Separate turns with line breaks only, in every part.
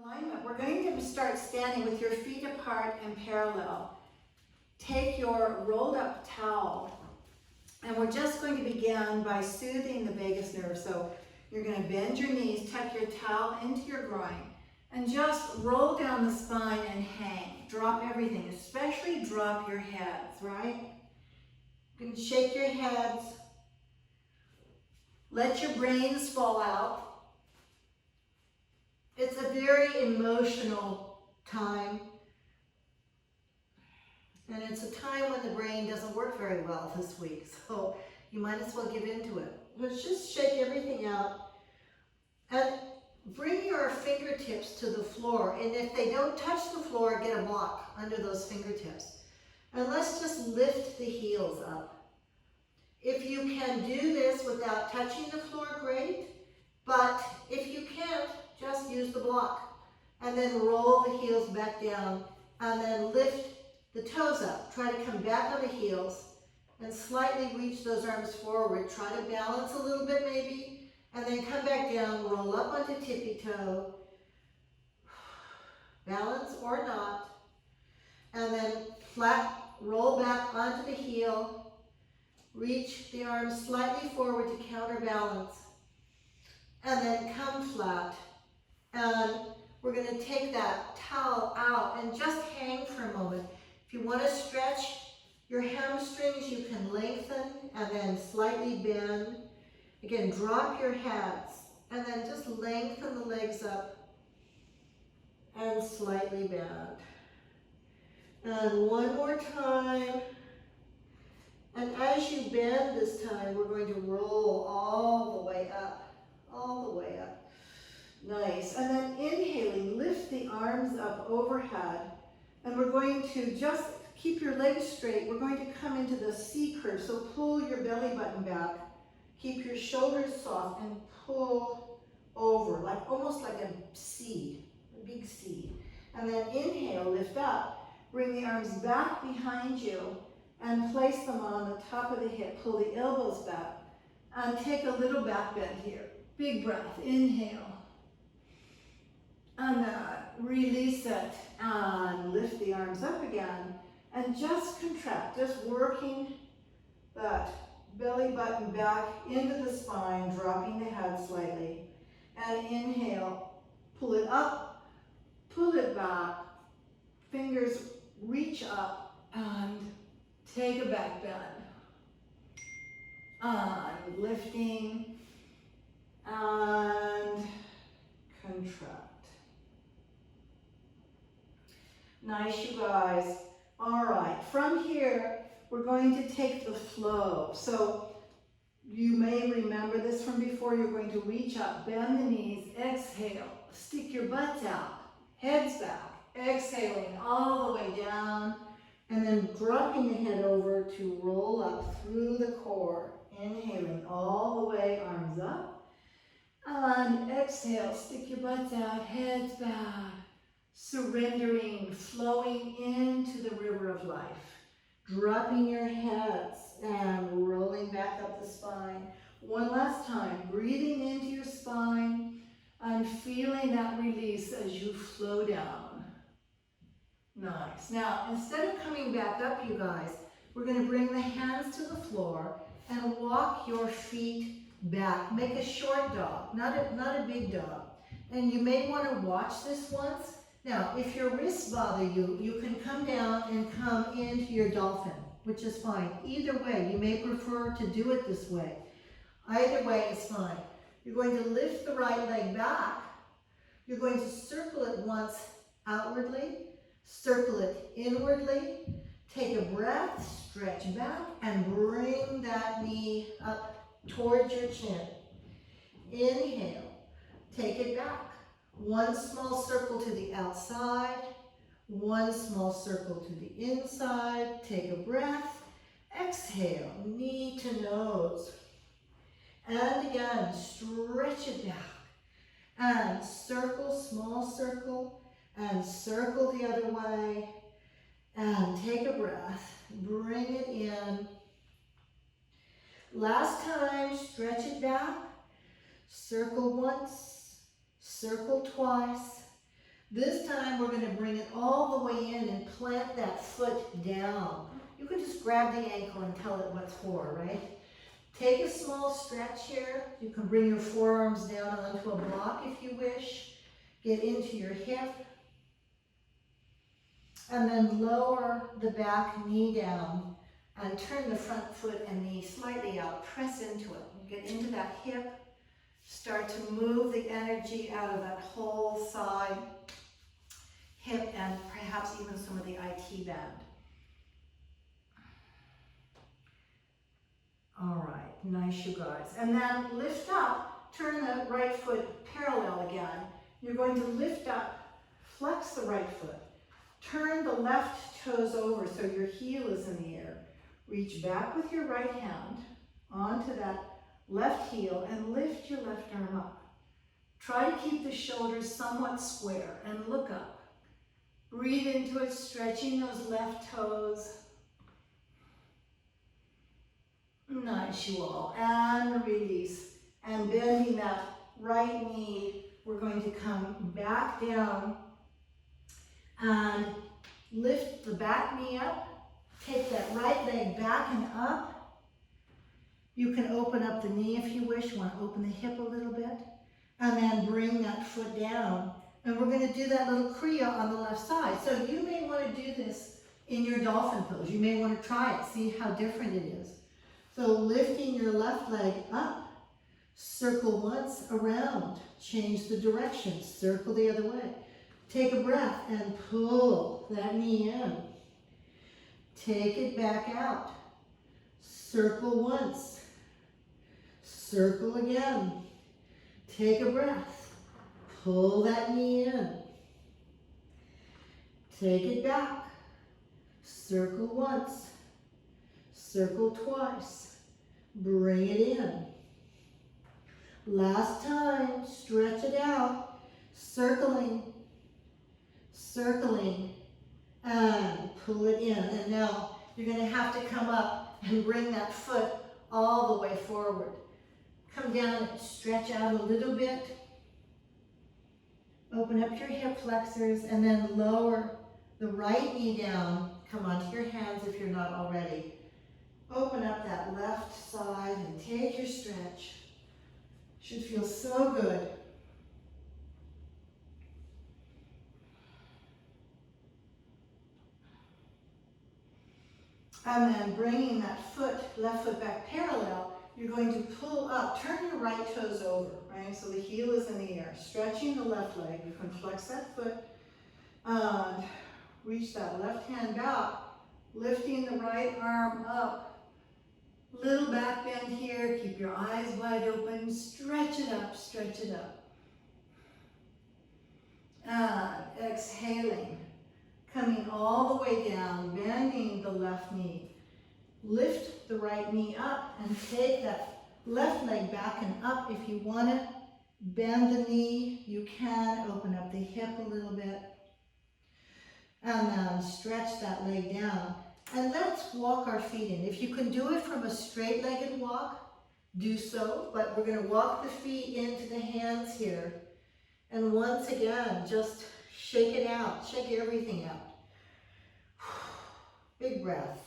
alignment. We're going to start standing with your feet apart and parallel. Take your rolled up towel, and we're just going to begin by soothing the vagus nerve. So you're going to bend your knees, tuck your towel into your groin, and just roll down the spine and hang. Drop everything, especially drop your heads, right? You can shake your heads. Let your brains fall out. It's a very emotional time. And it's a time when the brain doesn't work very well this week. So you might as well give into it. Let's just shake everything out. And bring your fingertips to the floor. And if they don't touch the floor, get a block under those fingertips. And let's just lift the heels up. If you can do this without touching the floor, great. But if you can't, just use the block. And then roll the heels back down. And then lift the toes up. Try to come back on the heels. And slightly reach those arms forward. Try to balance a little bit maybe. And then come back down, roll up onto tippy toe. Balance or not. And then flat, roll back onto the heel. Reach the arms slightly forward to counterbalance. And then come flat. And we're going to take that towel out and just hang for a moment. If you want to stretch your hamstrings, you can lengthen and then slightly bend. Again, drop your heads and then just lengthen the legs up and slightly bend. And one more time. And as you bend this time, we're going to roll all the way up, all the way up. Nice. And then inhaling, lift the arms up overhead. And we're going to just keep your legs straight. We're going to come into the C curve. So pull your belly button back. Keep your shoulders soft and pull over, like almost like a C, a big C. And then inhale, lift up. Bring the arms back behind you and place them on the top of the hip. Pull the elbows back and take a little back bend here. Big breath, inhale. And then release it and lift the arms up again and just contract, just working that belly button back into the spine, dropping the head slightly. And inhale, pull it up, pull it back, fingers reach up and take a back bend. And lifting and contract. Nice, you guys. All right, from here, we're going to take the flow. So you may remember this from before. You're going to reach up, bend the knees, exhale, stick your butts out, heads back, exhaling all the way down, and then dropping the head over to roll up through the core. Inhaling all the way, arms up, and exhale, stick your butts out, heads back. Surrendering, flowing into the river of life. Dropping your heads and rolling back up the spine. One last time, breathing into your spine and feeling that release as you flow down. Nice. Now, instead of coming back up, you guys, we're going to bring the hands to the floor and walk your feet back. Make a short dog, not a big dog. And you may want to watch this once. Now, if your wrists bother you, you can come down and come into your dolphin, which is fine. Either way, you may prefer to do it this way. Either way is fine. You're going to lift the right leg back. You're going to circle it once outwardly, circle it inwardly. Take a breath, stretch back, and bring that knee up towards your chin. Inhale, take it back. One small circle to the outside, one small circle to the inside. Take a breath, exhale, knee to nose. And again, stretch it back. And circle, small circle, and circle the other way. And take a breath, bring it in. Last time, stretch it back. Circle once. Circle twice, This time we're going to bring it all the way in and plant that foot down. You can just grab the ankle and tell it what's for, right? Take a small stretch here. You can bring your forearms down onto a block if you wish. Get into your hip. And then lower the back knee down and turn the front foot and knee slightly out. Press into it. Get into that hip. Start to move the energy out of that whole side, hip, and perhaps even some of the IT band. All right, nice, you guys. And then lift up, turn the right foot parallel again. You're going to lift up, flex the right foot. Turn the left toes over so your heel is in the air. Reach back with your right hand onto that left heel and lift your left arm up. Try to keep the shoulders somewhat square and look up. Breathe into it, stretching those left toes. Nice, you all. And release. And bending that right knee, we're going to come back down and lift the back knee up. Take that right leg back and up. You can open up the knee if you wish. You want to open the hip a little bit. And then bring that foot down. And we're going to do that little kriya on the left side. So you may want to do this in your dolphin pose. You may want to try it, see how different it is. So lifting your left leg up, circle once around, change the direction, circle the other way. Take a breath and pull that knee in. Take it back out. Circle once. Circle again. Take a breath. Pull that knee in. Take it back. Circle once. Circle twice. Bring it in. Last time, stretch it out. Circling. Circling. And pull it in. And now you're going to have to come up and bring that foot all the way forward. Come down and stretch out a little bit. Open up your hip flexors and then lower the right knee down. Come onto your hands if you're not already. Open up that left side and take your stretch. Should feel so good. And then bringing that foot, left foot back parallel, you're going to pull up, turn your right toes over, right? So the heel is in the air. Stretching the left leg, you can flex that foot and reach that left hand back, lifting the right arm up. Little back bend here, keep your eyes wide open, stretch it up, stretch it up. And exhaling, coming all the way down, bending the left knee. Lift the right knee up and take that left leg back and up. If you want to bend the knee, you can. Open up the hip a little bit. And then stretch that leg down. And let's walk our feet in. If you can do it from a straight-legged walk, do so. But we're going to walk the feet into the hands here. And once again, just shake it out. Shake everything out. Big breath.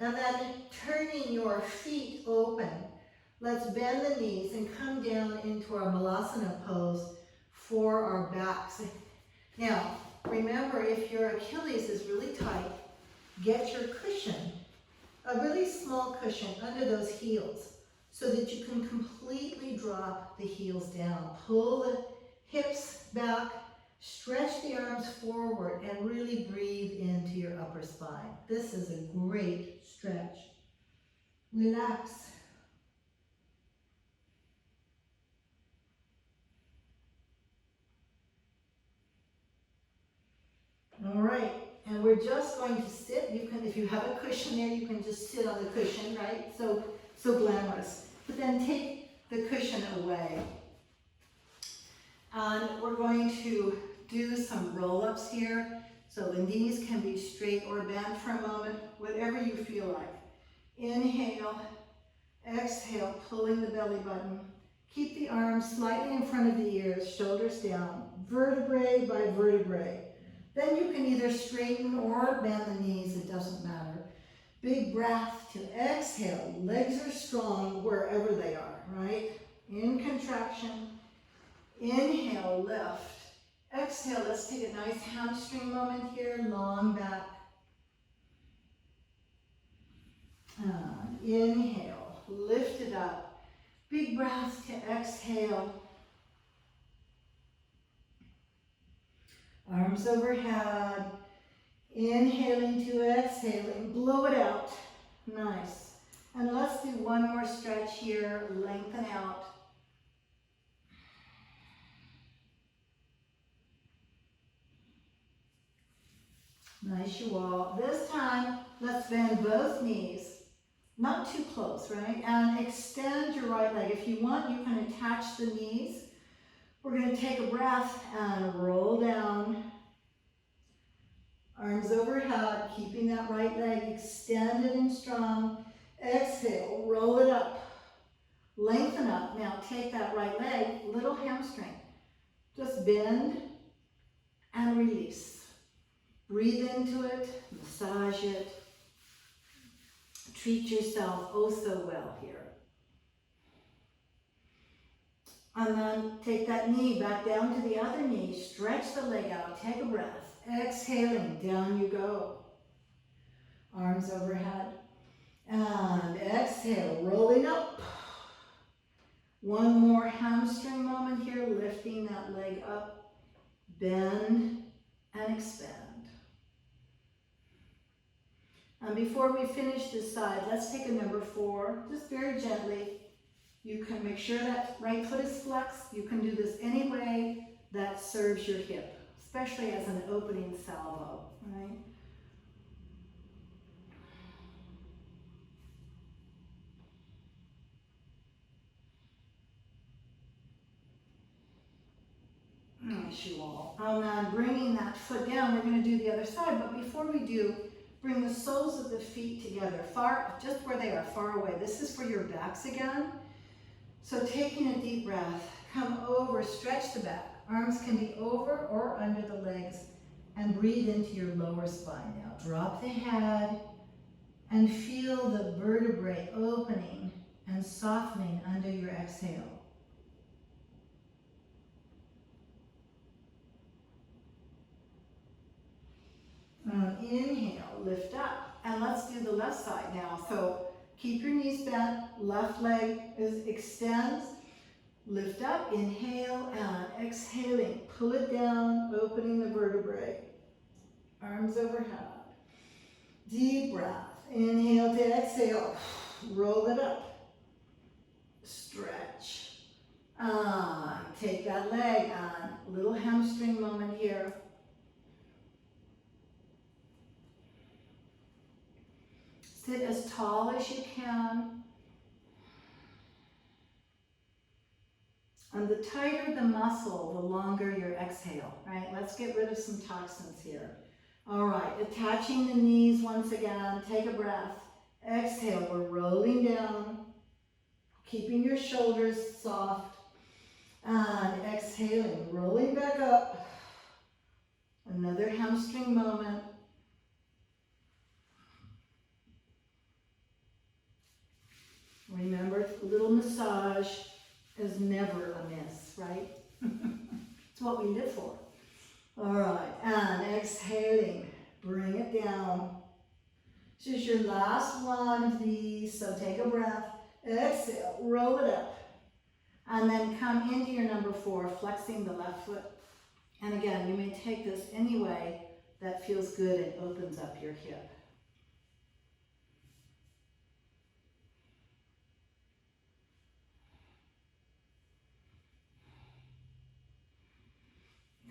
And then turning your feet open, let's bend the knees and come down into our Malasana pose for our backs. Now, remember, if your Achilles is really tight, get your cushion, a really small cushion under those heels so that you can completely drop the heels down. Pull the hips back, stretch the arms forward, and really breathe into your upper spine. This is a great stretch. Relax. All right, and we're just going to sit. You can, if you have a cushion there, you can just sit on the cushion, right? So glamorous. But then take the cushion away. And we're going to do some roll-ups here. So the knees can be straight or bent for a moment, whatever you feel like. Inhale, exhale, pulling the belly button Keep the arms slightly in front of the ears, shoulders down, vertebrae by vertebrae. Then you can either straighten or bend the knees, it doesn't matter. Big breath to exhale. Legs are strong wherever they are, right? In contraction. Inhale, lift. Exhale, let's take a nice hamstring moment here, long back. Inhale, lift it up. Big breath to exhale. Arms overhead. Inhaling to exhaling. Blow it out. Nice. And let's do one more stretch here. Lengthen out. Nice, you all. This time, let's bend both knees. Not too close, right? And extend your right leg. If you want, you can attach the knees. We're going to take a breath and roll down. Arms overhead, keeping that right leg extended and strong. Exhale, roll it up. Lengthen up. Now take that right leg, little hamstring. Just bend and release. Breathe into it, massage it. Treat yourself oh so well here. And then take that knee back down to the other knee. Stretch the leg out. Take a breath. Exhaling, down you go. Arms overhead. And exhale, rolling up. One more hamstring moment here, lifting that leg up. Bend and expand. And before we finish this side, let's take a number 4, just very gently. You can make sure that right foot is flexed. You can do this any way that serves your hip, especially as an opening salvo, right? Nice, you all. And then bringing that foot down, we're going to do the other side, but before we do, bring the soles of the feet together, just where they are, far away. This is for your backs again. So taking a deep breath, come over, stretch the back. Arms can be over or under the legs, and breathe into your lower spine now. Drop the head and feel the vertebrae opening and softening under your exhale. Inhale, lift up, and let's do the left side now. So keep your knees bent, left leg extends, lift up, inhale, and exhaling, pull it down, opening the vertebrae. Arms overhead. Deep breath, inhale to exhale, roll it up, stretch. Take that leg on, little hamstring moment here. Sit as tall as you can. And the tighter the muscle, the longer your exhale, right? Let's get rid of some toxins here. All right, attaching the knees once again. Take a breath. Exhale, we're rolling down. Keeping your shoulders soft. And exhaling, rolling back up. Another hamstring moment. Remember, a little massage is never amiss, right? It's what we live for. All right, and exhaling, bring it down. This is your last one of these, so take a breath. Exhale, roll it up. And then come into your number 4, flexing the left foot. And again, you may take this any way that feels good and opens up your hip.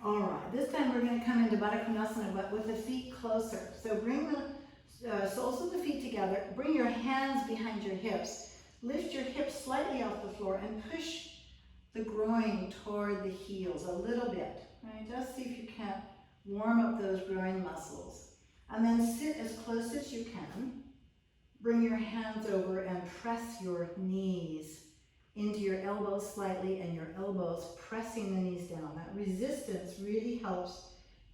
All right, this time we're going to come into Baddha Konasana, but with the feet closer. So bring the soles of the feet together. Bring your hands behind your hips. Lift your hips slightly off the floor and push the groin toward the heels a little bit. Right? Just see if you can warm up those groin muscles. And then sit as close as you can. Bring your hands over and press your knees into your elbows slightly and your elbows pressing the knees down. That resistance really helps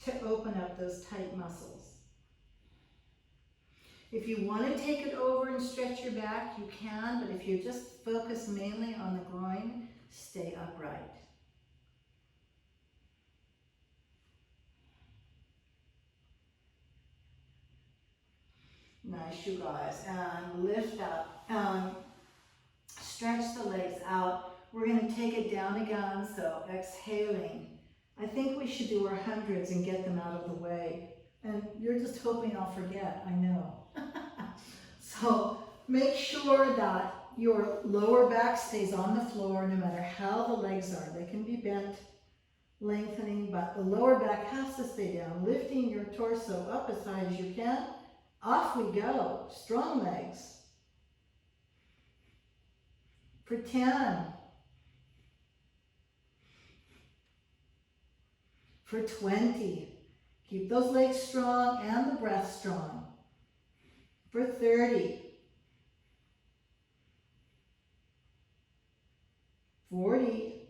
to open up those tight muscles. If you want to take it over and stretch your back, you can, but if you just focus mainly on the groin, stay upright. Nice, you guys. And lift up. Stretch the legs out. We're going to take it down again, so exhaling. I think we should do our hundreds and get them out of the way. And you're just hoping I'll forget, I know. So make sure that your lower back stays on the floor no matter how the legs are. They can be bent, lengthening, but the lower back has to stay down. Lifting your torso up as high as you can. Off we go. Strong legs. For 10. For 20. Keep those legs strong and the breath strong. For 30. 40.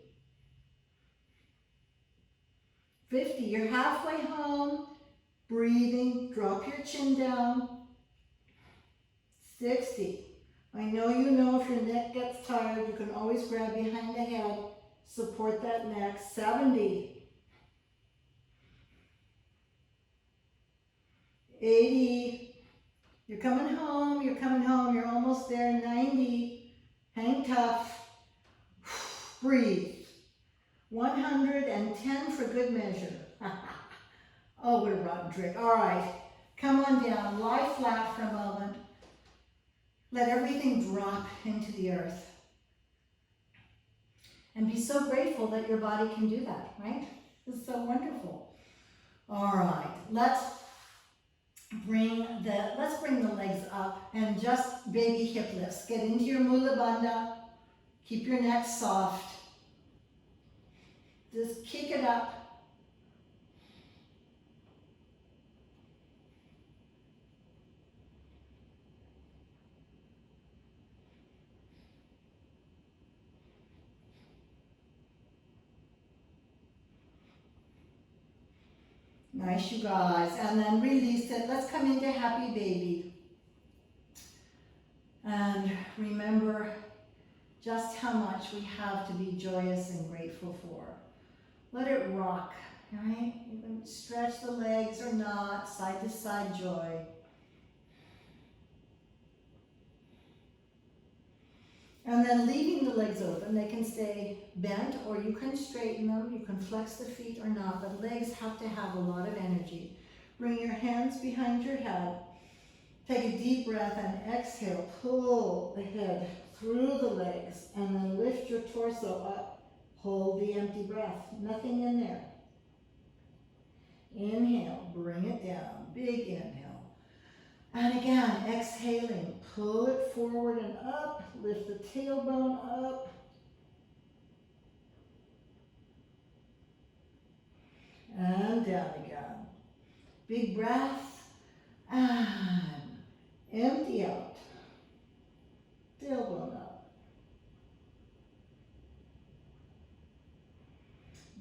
50. You're halfway home. Breathing. Drop your chin down. 60. I know you know if your neck gets tired, you can always grab behind the head. Support that neck. 70. 80. You're coming home, you're coming home, you're almost there. 90. Hang tough. Breathe. 110 for good measure. Oh, what a rotten trick. All right, come on down. Lie flat for a moment. Let everything drop into the earth. And be so grateful that your body can do that, right? It's so wonderful. All right, let's bring the legs up and just baby hip lifts. Get into your Mula Bandha. Keep your neck soft. Just kick it up. Nice, you guys. And then release it. Let's come into happy baby. And remember just how much we have to be joyous and grateful for. Let it rock, right? You can stretch the legs or not, side to side joy. And then leaving the legs open, they can stay bent or you can straighten them. You can flex the feet or not, but legs have to have a lot of energy. Bring your hands behind your head. Take a deep breath and exhale. Pull the head through the legs and then lift your torso up. Hold the empty breath. Nothing in there. Inhale, bring it down. Big inhale. And again, exhaling, pull it forward and up, lift the tailbone up. And down again. Big breath, and empty out. Tailbone up.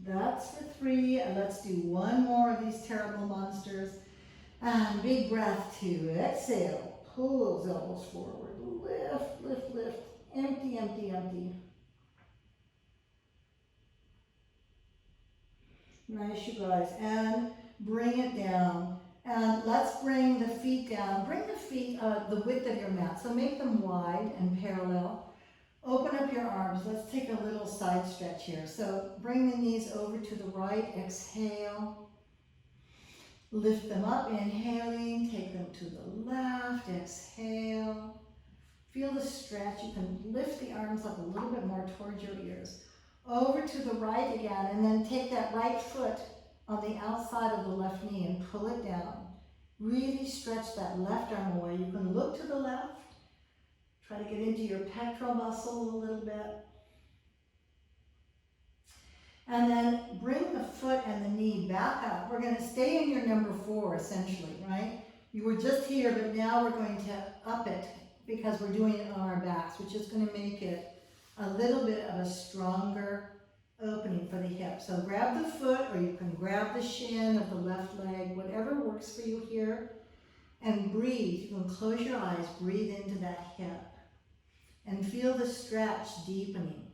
That's for 3, and let's do one more of these terrible monsters. And big breath to exhale. Pull those elbows forward. Lift, lift, lift. Empty, empty, empty. Nice, you guys. And bring it down. And let's bring the feet down. Bring the feet the width of your mat. So make them wide and parallel. Open up your arms. Let's take a little side stretch here. So bring the knees over to the right. Exhale. Lift them up, inhaling, take them to the left, exhale. Feel the stretch. You can lift the arms up a little bit more towards your ears. Over to the right again, and then take that right foot on the outside of the left knee and pull it down. Really stretch that left arm away. You can look to the left. Try to get into your pectoral muscle a little bit. And then bring the foot and the knee back up. We're going to stay in your number 4 essentially, right? You were just here, but now we're going to up it because we're doing it on our backs, which is going to make it a little bit of a stronger opening for the hip. So grab the foot, or you can grab the shin of the left leg, whatever works for you here, and breathe. You can close your eyes, breathe into that hip, and feel the stretch deepening.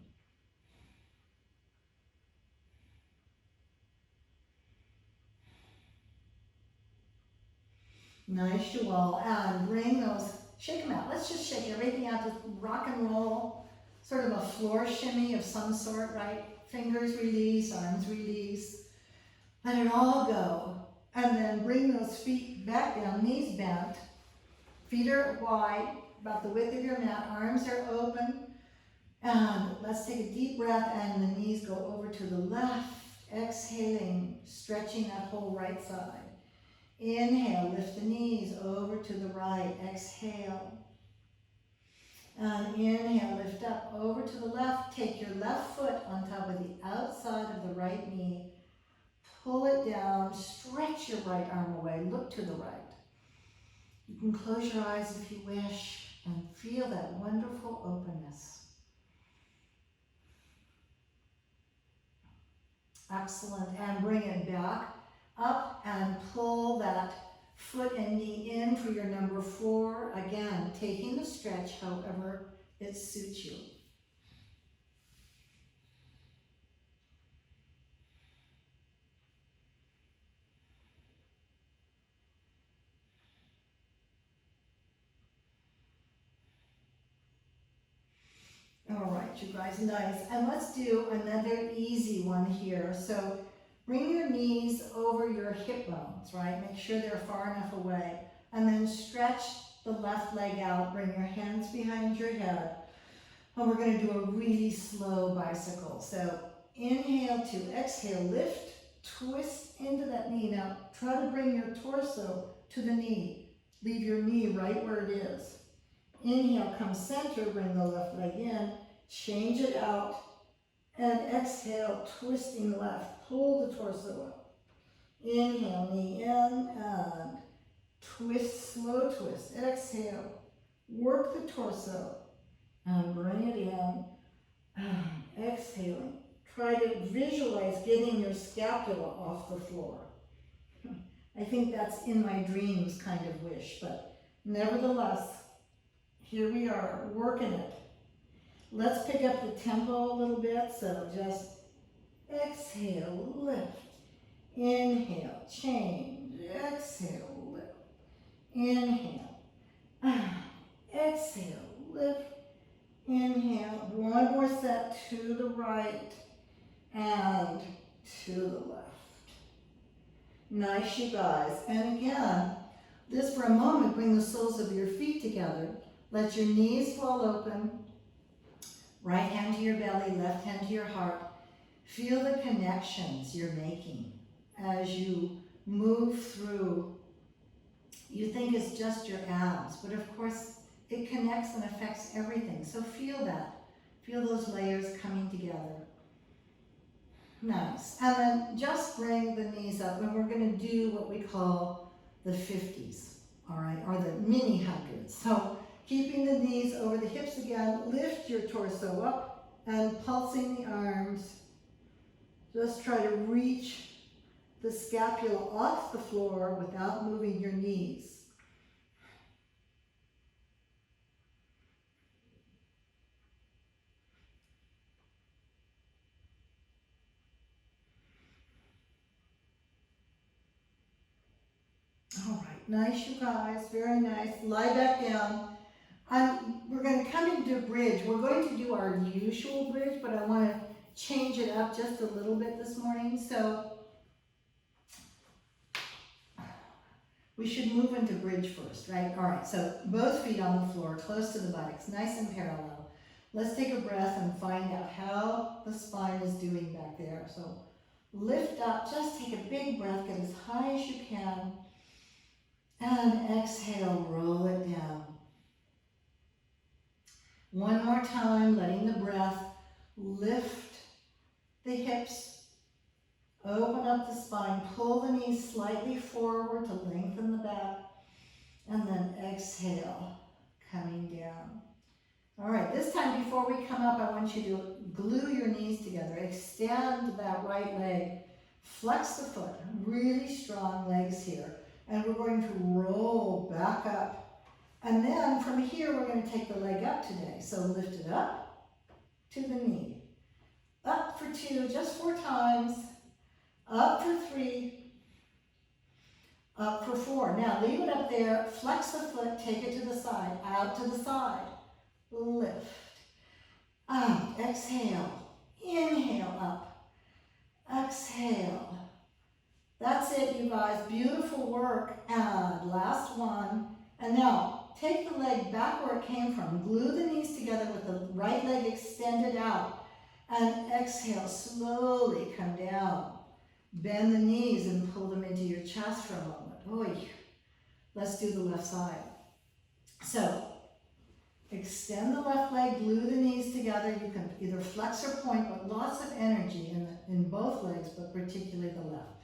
Nice, you all. And bring those, shake them out. Let's just shake everything out, just rock and roll. Sort of a floor shimmy of some sort, right? Fingers release, arms release. Let it all go. And then bring those feet back down, knees bent. Feet are wide, about the width of your mat. Arms are open. And let's take a deep breath, and the knees go over to the left. Exhaling, stretching that whole right side. Inhale, lift the knees over to the right. Exhale. And inhale, lift up over to the left. Take your left foot on top of the outside of the right knee. Pull it down. Stretch your right arm away. Look to the right. You can close your eyes if you wish and feel that wonderful openness. Excellent. And bring it back up and pull that foot and knee in for your number 4. Again, taking the stretch however it suits you. All right, you guys, nice. And let's do another easy one here. So bring your knees over your hip bones, right? Make sure they're far enough away. And then stretch the left leg out. Bring your hands behind your head. And we're going to do a really slow bicycle. So inhale to exhale, lift, twist into that knee. Now try to bring your torso to the knee. Leave your knee right where it is. Inhale, come center, bring the left leg in, change it out, and exhale, twisting left. Pull the torso up. Inhale, knee in, and twist, slow twist. Exhale, work the torso, and bring it in. Exhaling. Try to visualize getting your scapula off the floor. I think that's in my dreams kind of wish, but nevertheless, here we are, working it. Let's pick up the tempo a little bit, so just exhale, lift. Inhale, change. Exhale, lift. Inhale. Exhale, lift. Inhale. One more set to the right and to the left. Nice, you guys. And again, just for a moment, bring the soles of your feet together. Let your knees fall open. Right hand to your belly, left hand to your heart. Feel the connections you're making as you move through. You think it's just your abs, but of course it connects and affects everything. So feel that. Feel those layers coming together. Nice. And then just bring the knees up, and we're going to do what we call the 50s, all right, or the mini hundreds. So keeping the knees over the hips again, lift your torso up and pulsing the arms. Just try to reach the scapula off the floor without moving your knees. All right, nice, you guys, very nice. Lie back down. We're going to come into bridge. We're going to do our usual bridge, but I want to change it up just a little bit this morning. So we should move into bridge first, right? All right, so both feet on the floor, close to the buttocks, nice and parallel. Let's take a breath and find out how the spine is doing back there. So lift up, just take a big breath, get as high as you can, and exhale, roll it down. One more time, letting the breath lift the hips, open up the spine, pull the knees slightly forward to lengthen the back, and then exhale, coming down. All right, this time before we come up, I want you to glue your knees together. Extend that right leg. Flex the foot. Really strong legs here. And we're going to roll back up. And then from here, we're going to take the leg up today. So lift it up to the knee. Up for 2, just 4 times. Up for 3. Up for 4. Now leave it up there. Flex the foot. Take it to the side. Out to the side. Lift. Up. Exhale. Inhale up. Exhale. That's it, you guys. Beautiful work. And last one. And now, take the leg back where it came from. Glue the knees together with the right leg extended out. And exhale, slowly come down. Bend the knees and pull them into your chest for a moment. Oy. Let's do the left side. So, extend the left leg, glue the knees together. You can either flex or point, but lots of energy in both legs, but particularly the left.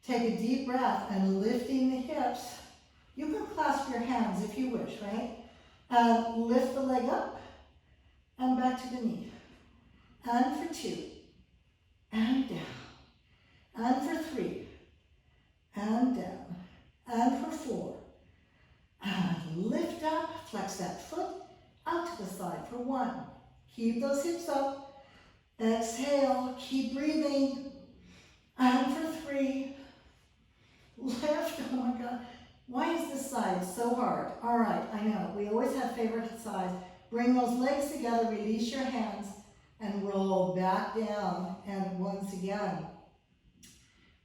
Take a deep breath and lifting the hips. You can clasp your hands if you wish, right? And lift the leg up and back to the knee. And for 2. And down. And for 3. And down. And for 4. And lift up. Flex that foot out to the side for 1. Keep those hips up. Exhale. Keep breathing. And for 3. Lift. Oh my God. Why is this side so hard? All right, I know. We always have favorite sides. Bring those legs together, release your hands, and roll back down. And once again,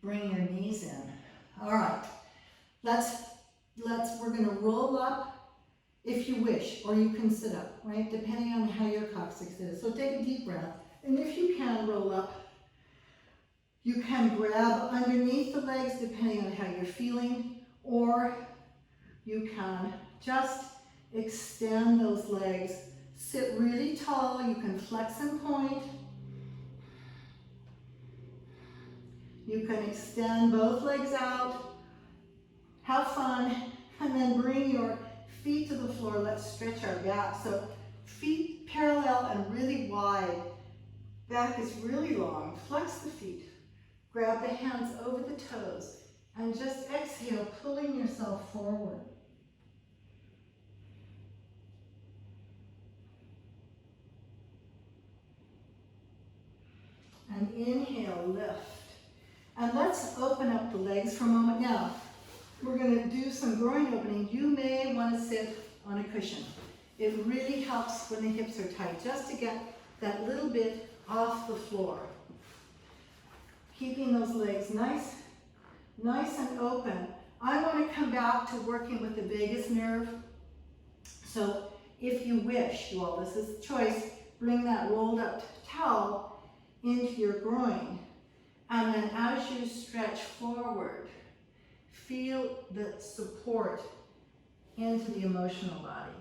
bring your knees in. All right, we're gonna roll up if you wish, or you can sit up, right? Depending on how your coccyx is. So take a deep breath, and if you can roll up, you can grab underneath the legs depending on how you're feeling, or you can just extend those legs. Sit really tall. You can flex and point. You can extend both legs out. Have fun. And then bring your feet to the floor. Let's stretch our back. So feet parallel and really wide. Back is really long. Flex the feet. Grab the hands over the toes and just exhale, pulling yourself forward. And inhale, lift. And let's open up the legs for a moment. Now, we're going to do some groin opening. You may want to sit on a cushion. It really helps when the hips are tight, just to get that little bit off the floor. Keeping those legs nice and open. I want to come back to working with the vagus nerve. So if you wish, you all, this is choice, bring that rolled up towel into your groin. And then as you stretch forward, feel the support into the emotional body.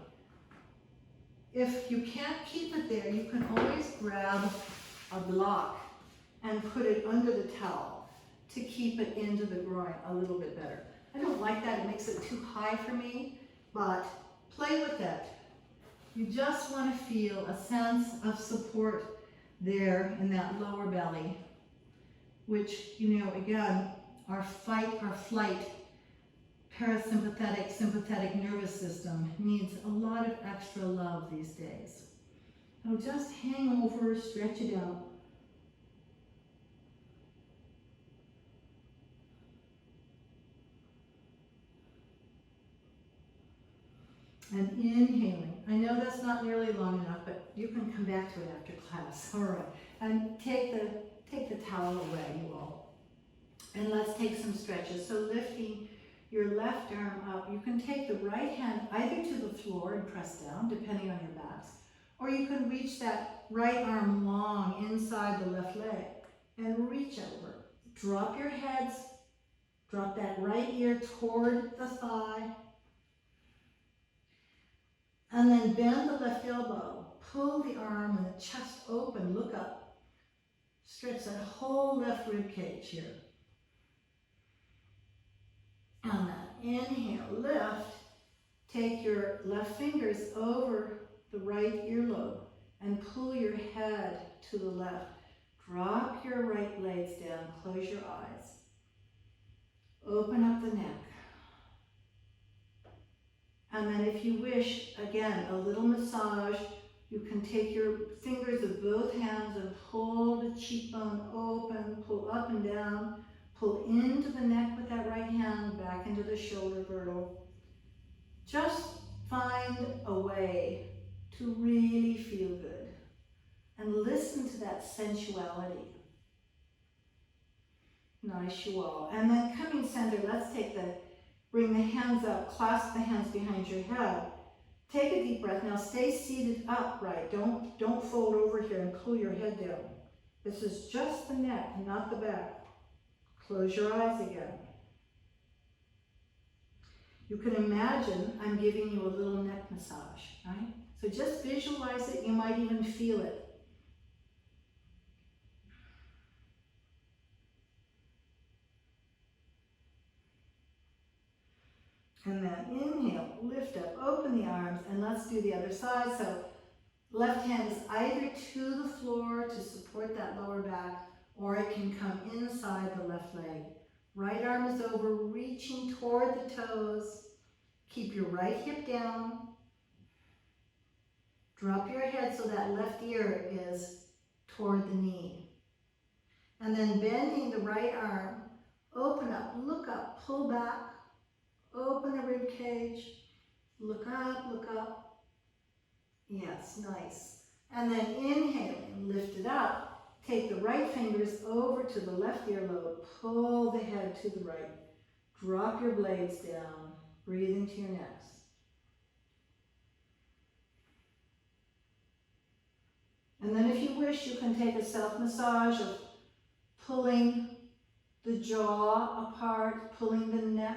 If you can't keep it there, you can always grab a block and put it under the towel to keep it into the groin a little bit better. I don't like that, it makes it too high for me, but play with it. You just want to feel a sense of support there in that lower belly, which, you know, again, our fight or flight, parasympathetic, sympathetic nervous system needs a lot of extra love these days. So just hang over, stretch it out. And inhaling. I know that's not nearly long enough, but you can come back to it after class. All right. And take the towel away, you all. And let's take some stretches. So lifting your left arm up. You can take the right hand either to the floor and press down, depending on your backs, or you can reach that right arm long inside the left leg and reach over. Drop your heads. Drop that right ear toward the thigh. And then bend the left elbow, pull the arm and the chest open, look up. Stretch that whole left rib cage here. And then inhale, lift. Take your left fingers over the right earlobe, and pull your head to the left. Drop your right blades down, close your eyes. Open up the neck. And then if you wish, again, a little massage. You can take your fingers of both hands and pull the cheekbone open, pull up and down, pull into the neck with that right hand, back into the shoulder girdle. Just find a way to really feel good and listen to that sensuality. Nice, you all. And then coming center, let's bring the hands up, clasp the hands behind your head. Take a deep breath. Now stay seated upright. Don't fold over here and pull your head down. This is just the neck, not the back. Close your eyes again. You can imagine I'm giving you a little neck massage, right? So just visualize it. You might even feel it. And then inhale, lift up, open the arms, and let's do the other side. So left hand is either to the floor to support that lower back, or it can come inside the left leg. Right arm is over, reaching toward the toes. Keep your right hip down. Drop your head so that left ear is toward the knee. And then bending the right arm, open up, look up, pull back. Open the rib cage, look up. Yes, nice. And then inhaling, lift it up. Take the right fingers over to the left earlobe, pull the head to the right. Drop your blades down, breathe into your necks. And then if you wish, you can take a self-massage of pulling the jaw apart, pulling the neck.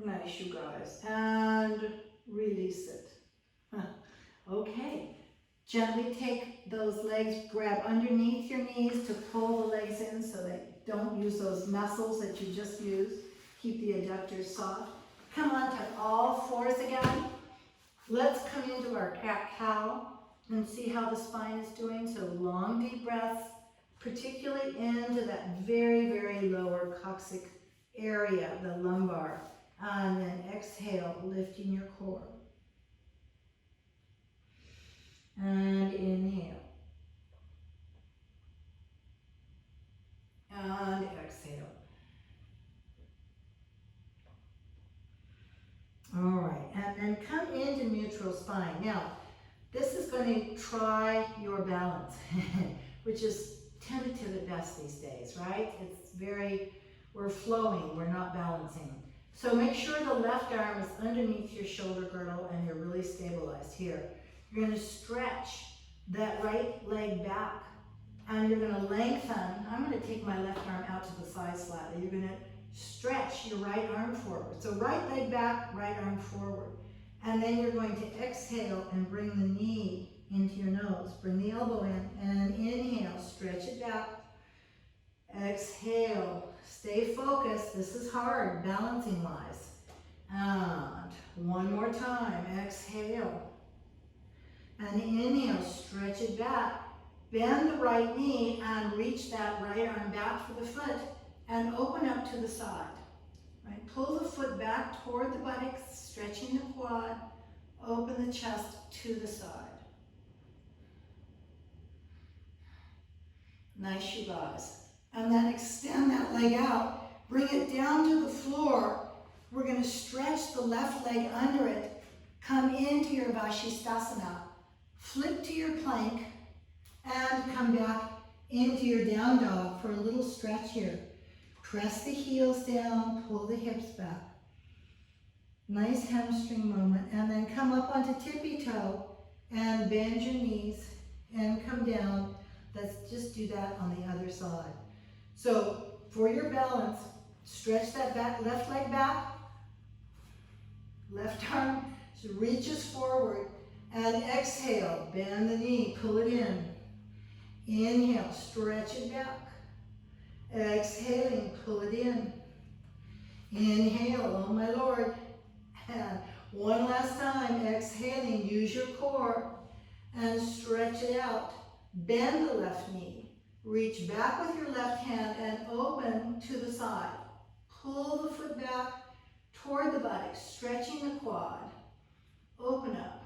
Nice, you guys. And release it. Okay. Gently take those legs, grab underneath your knees to pull the legs in so that you don't use those muscles that you just used. Keep the adductors soft. Come on to all fours again. Let's come into our cat-cow and see how the spine is doing. So long, deep breaths, particularly into that very, very lower coccyx area, the lumbar. And then exhale, lifting your core. And inhale. And exhale. All right, and then come into neutral spine. Now, this is going to try your balance, which is tentative at best these days, right? We're flowing, we're not balancing. So make sure the left arm is underneath your shoulder girdle and you're really stabilized here. You're going to stretch that right leg back and you're going to lengthen. I'm going to take my left arm out to the side slightly. You're going to stretch your right arm forward. So right leg back, right arm forward. And then you're going to exhale and bring the knee into your nose. Bring the elbow in and inhale, stretch it back. Exhale, stay focused. This is hard, balancing wise. And one more time, exhale. And inhale, stretch it back. Bend the right knee and reach that right arm back for the foot and open up to the side. Right? Pull the foot back toward the buttocks, stretching the quad. Open the chest to the side. Nice, you guys. And then extend that leg out. Bring it down to the floor. We're going to stretch the left leg under it. Come into your Vashisthasana. Flip to your plank and come back into your down dog for a little stretch here. Press the heels down, pull the hips back. Nice hamstring moment. And then come up onto tippy toe and bend your knees and come down. Let's just do that on the other side. So for your balance, stretch that back, left leg back. Left arm reaches forward and exhale. Bend the knee, pull it in. Inhale, stretch it back. Exhaling, pull it in. Inhale, oh my Lord. And one last time, exhaling, use your core and stretch it out. Bend the left knee. Reach back with your left hand and open to the side. Pull the foot back toward the buttocks, stretching the quad. Open up.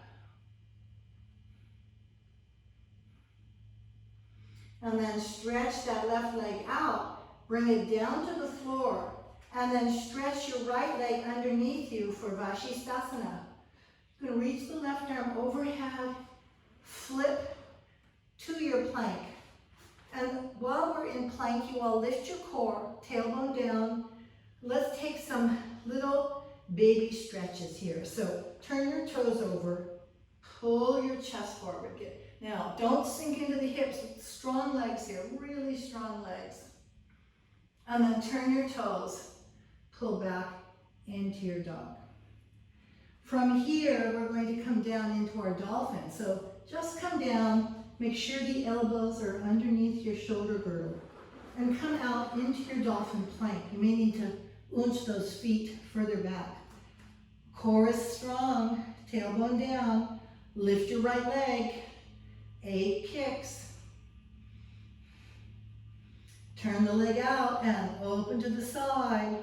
And then stretch that left leg out. Bring it down to the floor. And then stretch your right leg underneath you for Vashisthasana. You can reach the left arm overhead. Flip to your plank. And while we're in plank, you all lift your core, tailbone down. Let's take some little baby stretches here. So turn your toes over, pull your chest forward. Now, don't sink into the hips. Strong legs here, really strong legs. And then turn your toes, pull back into your dog. From here, we're going to come down into our dolphin. So just come down, make sure the elbows are underneath your shoulder girdle, and come out into your dolphin plank. You may need to unch those feet further back. Core is strong, tailbone down, lift your right leg, 8 kicks. Turn the leg out and open to the side.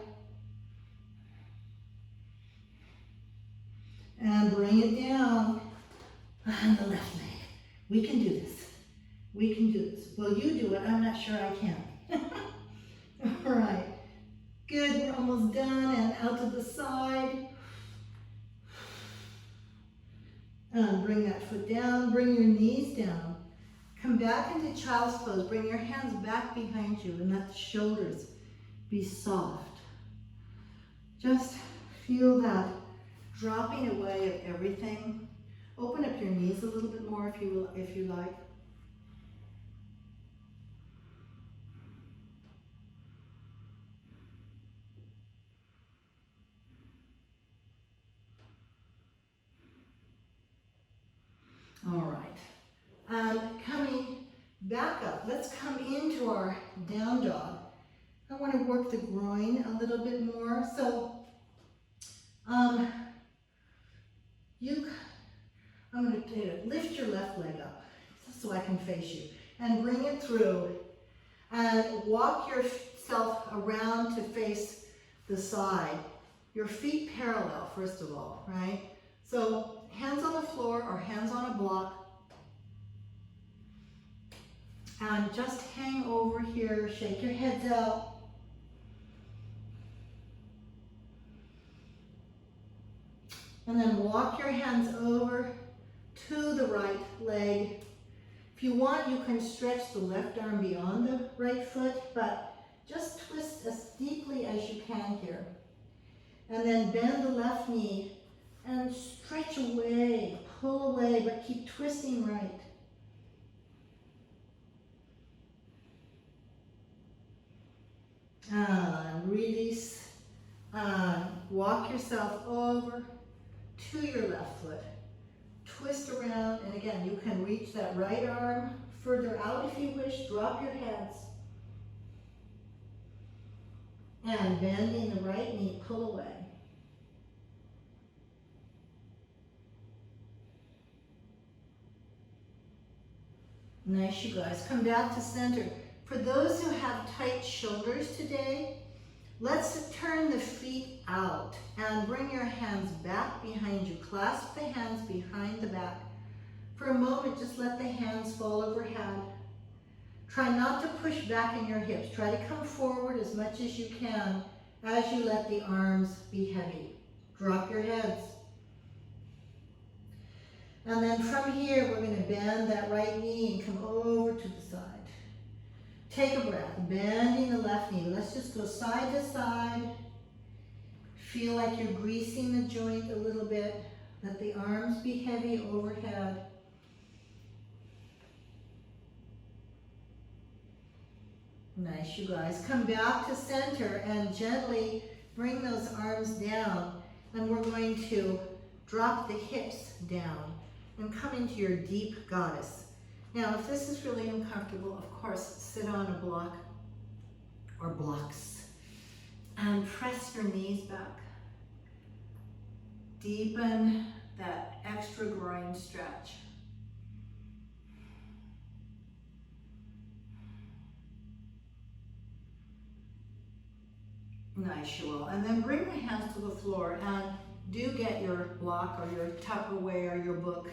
And bring it down on the left leg. We can do this. We can do this. Well, you do it. I'm not sure I can. All right. Good. We're almost done. And out to the side. And bring that foot down. Bring your knees down. Come back into child's pose. Bring your hands back behind you and let the shoulders be soft. Just feel that dropping away of everything. Open up your knees a little bit more if you like. All right. Coming back up, let's come into our down dog. I want to work the groin a little bit more. So, I'm going to lift your left leg up so I can face you and bring it through and walk yourself around to face the side. Your feet parallel, first of all, right? So hands on the floor or hands on a block. And just hang over here, shake your heads out. And then walk your hands over to the right leg. If you want, you can stretch the left arm beyond the right foot, but just twist as deeply as you can here. And then bend the left knee and stretch away, pull away, but keep twisting right. Release. Walk yourself over to your left foot. Twist around, and again, you can reach that right arm further out if you wish. Drop your hands. And bending the right knee, pull away. Nice, you guys. Come back to center. For those who have tight shoulders today, let's turn the feet out and bring your hands back behind you. Clasp the hands behind the back. For a moment, just let the hands fall overhead. Try not to push back in your hips. Try to come forward as much as you can as you let the arms be heavy. Drop your heads. And then from here, we're going to bend that right knee and come over to the side. Take a breath, bending the left knee. Let's just go side to side. Feel like you're greasing the joint a little bit. Let the arms be heavy overhead. Nice, you guys. Come back to center and gently bring those arms down. And we're going to drop the hips down and come into your deep goddess. Now, if this is really uncomfortable, of course, sit on a block or blocks and press your knees back. Deepen that extra groin stretch. Nice, you will. And then bring the hands to the floor and do get your block or your Tupperware, your book,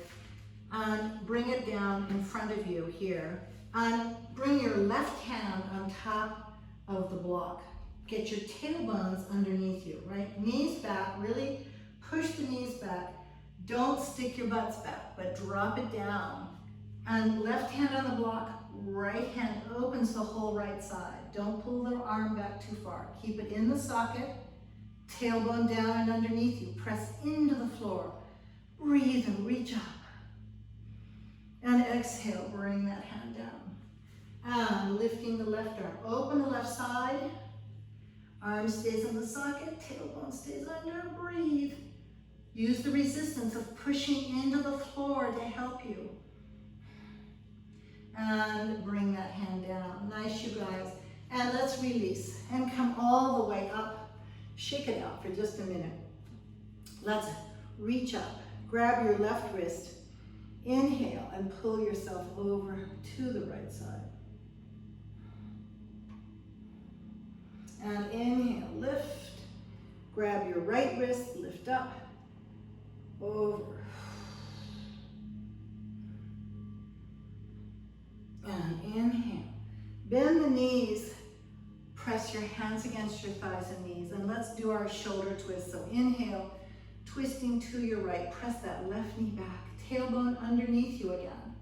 and bring it down in front of you here. And bring your left hand on top of the block. Get your tailbones underneath you, right? Knees back, really push the knees back. Don't stick your butts back, but drop it down. And left hand on the block, right hand opens the whole right side. Don't pull the arm back too far. Keep it in the socket, tailbone down and underneath you. Press into the floor. Breathe and reach up. And exhale, bring that hand down. And lifting the left arm. Open the left side. Arm stays in the socket, tailbone stays under. Breathe. Use the resistance of pushing into the floor to help you. And bring that hand down. Nice, you guys. And let's release and come all the way up. Shake it out for just a minute. Let's reach up. Grab your left wrist. Inhale and pull yourself over to the right side. And inhale, lift. Grab your right wrist, lift up, over. And inhale. Bend the knees. Press your hands against your thighs and knees. And let's do our shoulder twist. So inhale, twisting to your right. Press that left knee back. Tailbone underneath you again.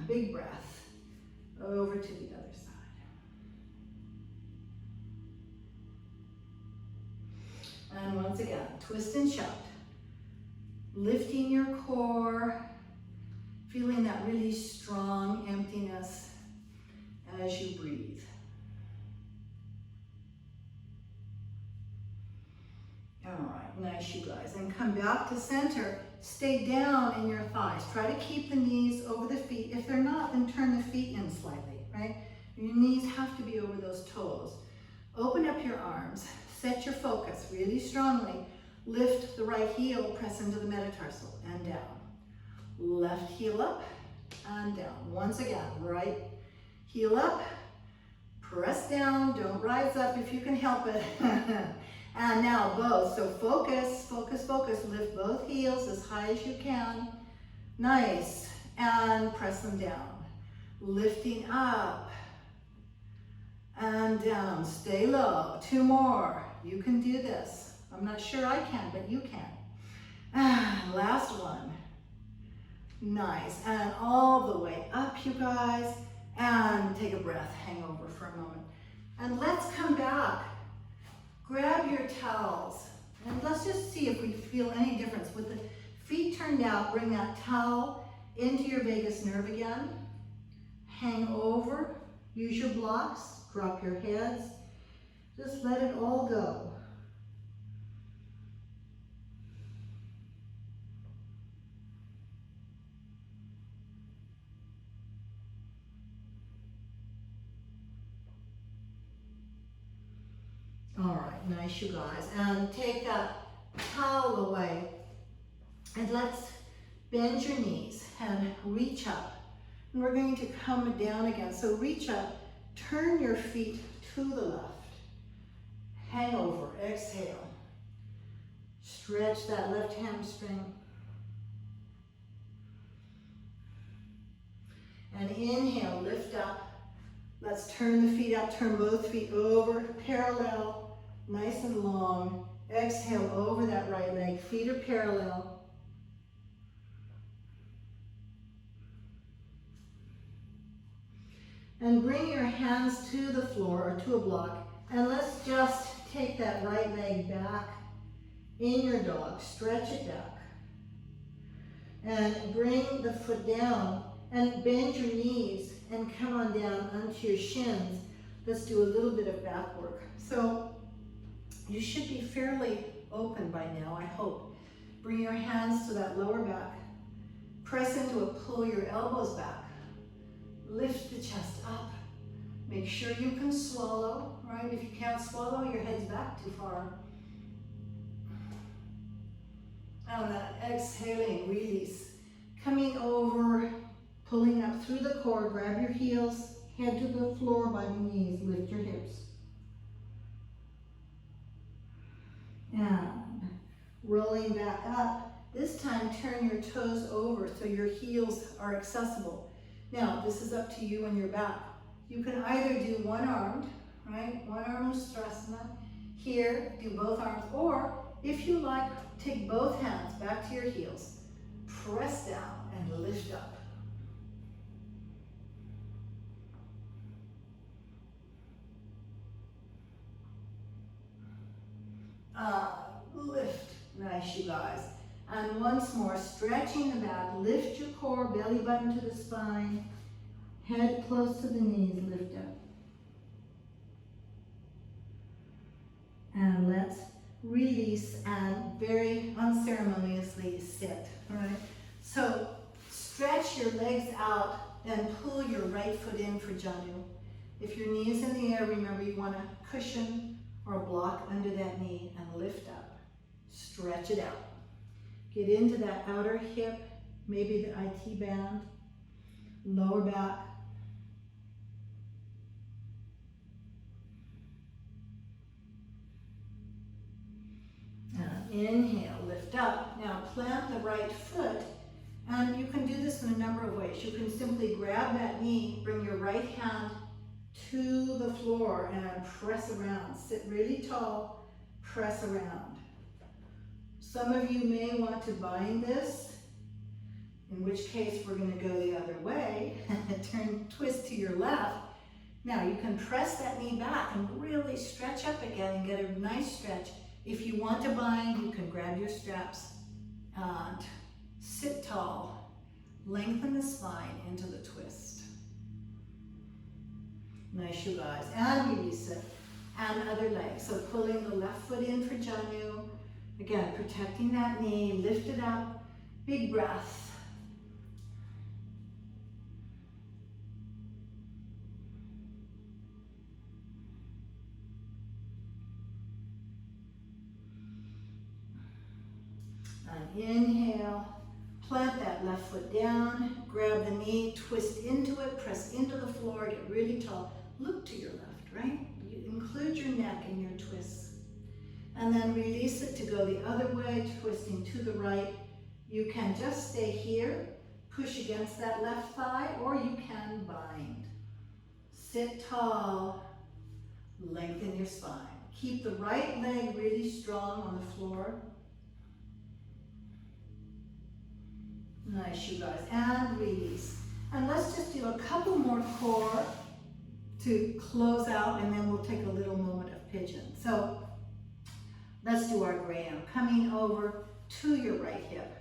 Big breath. Over to the other side. And once again, twist and shout. Lifting your core. Feeling that really strong emptiness as you breathe. All right, nice, you guys. And come back to center. Stay down in your thighs. Try to keep the knees over the feet. If they're not, then turn the feet in slightly, right? Your knees have to be over those toes. Open up your arms. Set your focus really strongly. Lift the right heel, press into the metatarsal and down. Left heel up and down. Once again, right heel up, press down, don't rise up if you can help it. And now both, so focus, focus, focus. Lift both heels as high as you can. Nice, and press them down. Lifting up and down, stay low. 2 more, you can do this. I'm not sure I can, but you can. Last one. Nice, and all the way up, you guys, and take a breath, hang over for a moment. And let's come back. Grab your towels, and let's just see if we feel any difference. With the feet turned out, bring that towel into your vagus nerve again. Hang over, use your blocks, drop your heads. Just let it all go. All right, nice, you guys. And take that towel away. And let's bend your knees and reach up. And we're going to come down again. So reach up, turn your feet to the left. Hang over, exhale. Stretch that left hamstring. And inhale, lift up. Let's turn the feet up, turn both feet over, parallel. Nice and long. Exhale over that right leg. Feet are parallel. And bring your hands to the floor or to a block. And let's just take that right leg back in your dog. Stretch it back. And bring the foot down and bend your knees and come on down onto your shins. Let's do a little bit of back work. So you should be fairly open by now, I hope. Bring your hands to that lower back. Press into it, pull your elbows back. Lift the chest up. Make sure you can swallow, right? If you can't swallow, your head's back too far. And that exhaling, release. Coming over, pulling up through the core, grab your heels, head to the floor by the knees, lift your hips. And rolling back up. This time, turn your toes over so your heels are accessible. Now, this is up to you and your back. You can either do one-armed, right? One-arm Strasana. Here, do both arms. Or, if you like, take both hands back to your heels. Press down and lift up. Lift. Nice, you guys. And once more, stretching the back. Lift your core, belly button to the spine. Head close to the knees, lift up. And let's release and very unceremoniously sit, all right? So stretch your legs out, then pull your right foot in for Janu. If your knee is in the air, remember you want a cushion or a block under that knee and lift up. Stretch it out. Get into that outer hip, maybe the IT band, lower back. Inhale, lift up. Now plant the right foot, and you can do this in a number of ways. You can simply grab that knee, bring your right hand to the floor and press around. Sit really tall, press around. Some of you may want to bind this, in which case we're going to go the other way and twist to your left. Now you can press that knee back and really stretch up again and get a nice stretch. If you want to bind, you can grab your straps and sit tall. Lengthen the spine into the twist. Nice, you guys. And release it. And other leg. So pulling the left foot in for Janu. Again, protecting that knee. Lift it up. Big breath. And inhale, plant that left foot down, grab the knee, twist into it, press into the floor, get really tall. Look to your left, right? You include your neck in your twists. And then release it to go the other way, twisting to the right. You can just stay here, push against that left thigh, or you can bind. Sit tall, lengthen your spine. Keep the right leg really strong on the floor. Nice, you guys, and release. And let's just do a couple more core to close out, and then we'll take a little moment of pigeon. So let's do our Graham. Coming over to your right hip.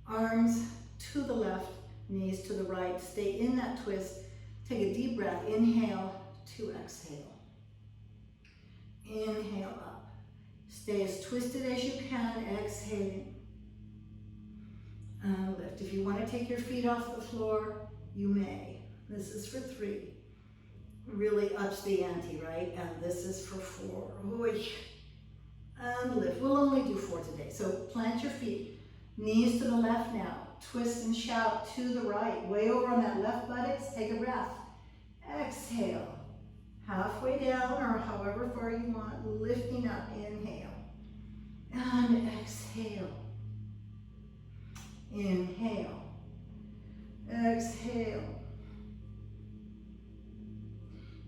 Arms to the left, knees to the right. Stay in that twist. Take a deep breath. Inhale to exhale. Inhale up. Stay as twisted as you can, exhaling. And lift. If you want to take your feet off the floor, you may. This is for 3. Really ups the ante, right? And this is for 4. Oy. And lift. We'll only do 4 today. So plant your feet. Knees to the left now. Twist and shout to the right. Way over on that left buttocks. Take a breath. Exhale. Halfway down or however far you want. Lifting up. Inhale. And exhale. Inhale. Exhale.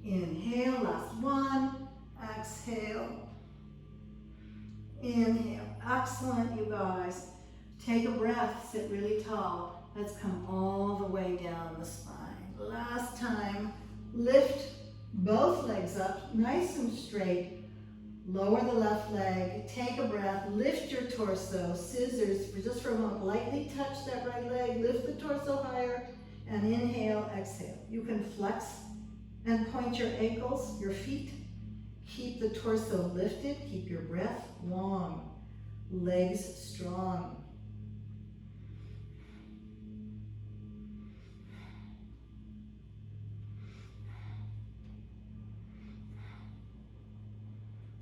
Inhale. Last one. Exhale. Inhale. Excellent, you guys. Take a breath. Sit really tall. Let's come all the way down the spine. Last time. Lift both legs up nice and straight. Lower the left leg, take a breath, lift your torso, scissors, for just for a moment, lightly touch that right leg, lift the torso higher, and inhale, exhale. You can flex and point your ankles, your feet. Keep the torso lifted, keep your breath long, legs strong.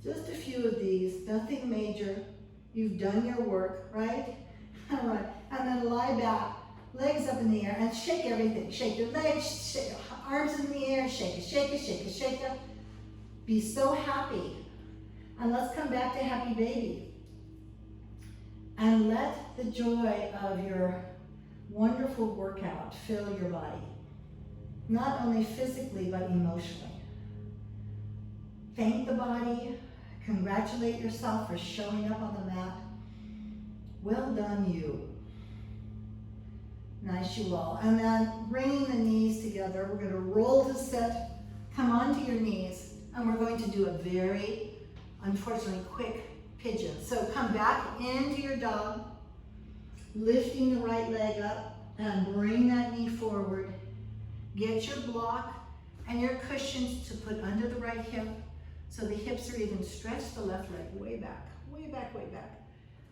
Just a few of these, nothing major. You've done your work, right? All right, and then lie back, legs up in the air, and shake everything. Shake your legs, shake your arms in the air, shake it, shake it, shake it, shake it. Be so happy. And let's come back to happy baby. And let the joy of your wonderful workout fill your body. Not only physically, but emotionally. Thank the body. Congratulate yourself for showing up on the mat. Well done, you. Nice, you all. And then bringing the knees together, we're going to roll to sit, come onto your knees, and we're going to do a very, unfortunately, quick pigeon. So come back into your dog, lifting the right leg up, and bring that knee forward. Get your block and your cushions to put under the right hip, so the hips are even stretched, the left leg way back, way back, way back.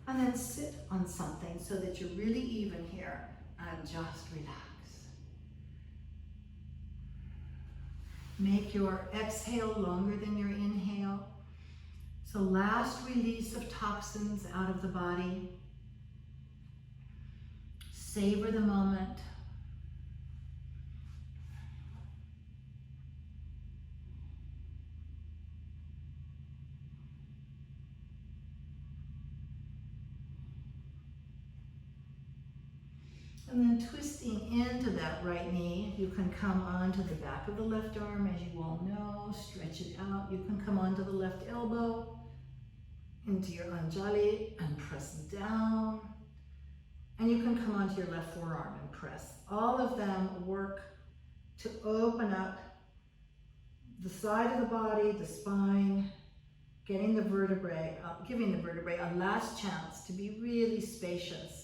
And then sit on something so that you're really even here, and just relax. Make your exhale longer than your inhale. So last release of toxins out of the body. Savor the moment. And then twisting into that right knee, you can come onto the back of the left arm, as you all know, stretch it out. You can come onto the left elbow, into your Anjali and press down. And you can come onto your left forearm and press. All of them work to open up the side of the body, the spine, getting the vertebrae, giving the vertebrae a last chance to be really spacious.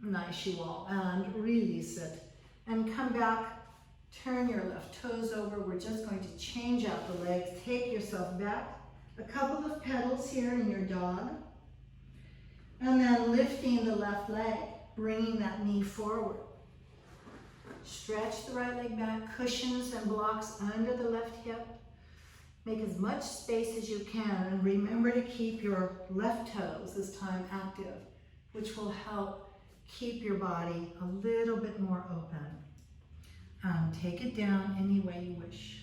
Nice, you all, and release it. And come back, turn your left toes over. We're just going to change out the legs. Take yourself back. A couple of pedals here in your dog. And then lifting the left leg, bringing that knee forward. Stretch the right leg back, cushions and blocks under the left hip. Make as much space as you can, and remember to keep your left toes this time active, which will help keep your body a little bit more open. Take it down any way you wish.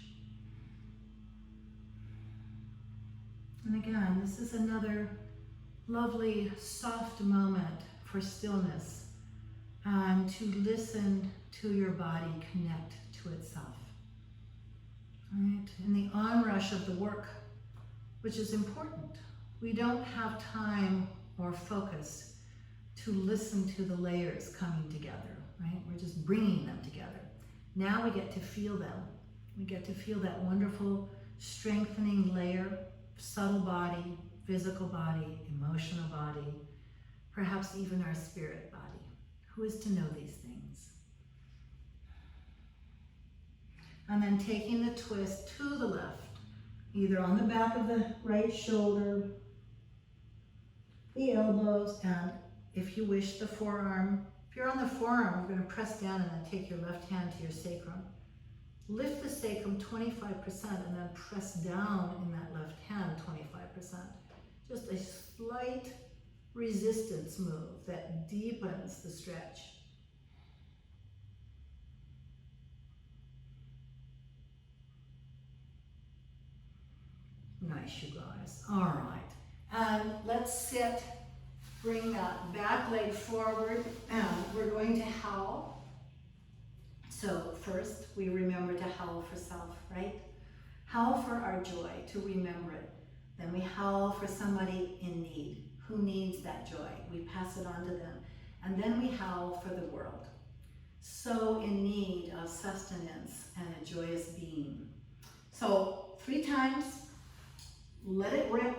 And again, this is another lovely, soft moment for stillness and to listen to your body connect to itself. All right? In the onrush of the work, which is important, we don't have time or focus to listen to the layers coming together, right? We're just bringing them together. Now we get to feel them. We get to feel that wonderful strengthening layer, subtle body, physical body, emotional body, perhaps even our spirit body. Who is to know these things? And then taking the twist to the left, either on the back of the right shoulder, the elbows, and if you wish, the forearm. If you're on the forearm, we're going to press down and then take your left hand to your sacrum. Lift the sacrum 25% and then press down in that left hand 25%. Just a slight resistance move that deepens the stretch. Nice, you guys. All right. And let's sit. Bring that back leg forward, and we're going to howl. So first, we remember to howl for self, right? Howl for our joy, to remember it. Then we howl for somebody in need, who needs that joy. We pass it on to them. And then we howl for the world, so in need of sustenance and a joyous being. So 3 times, let it rip.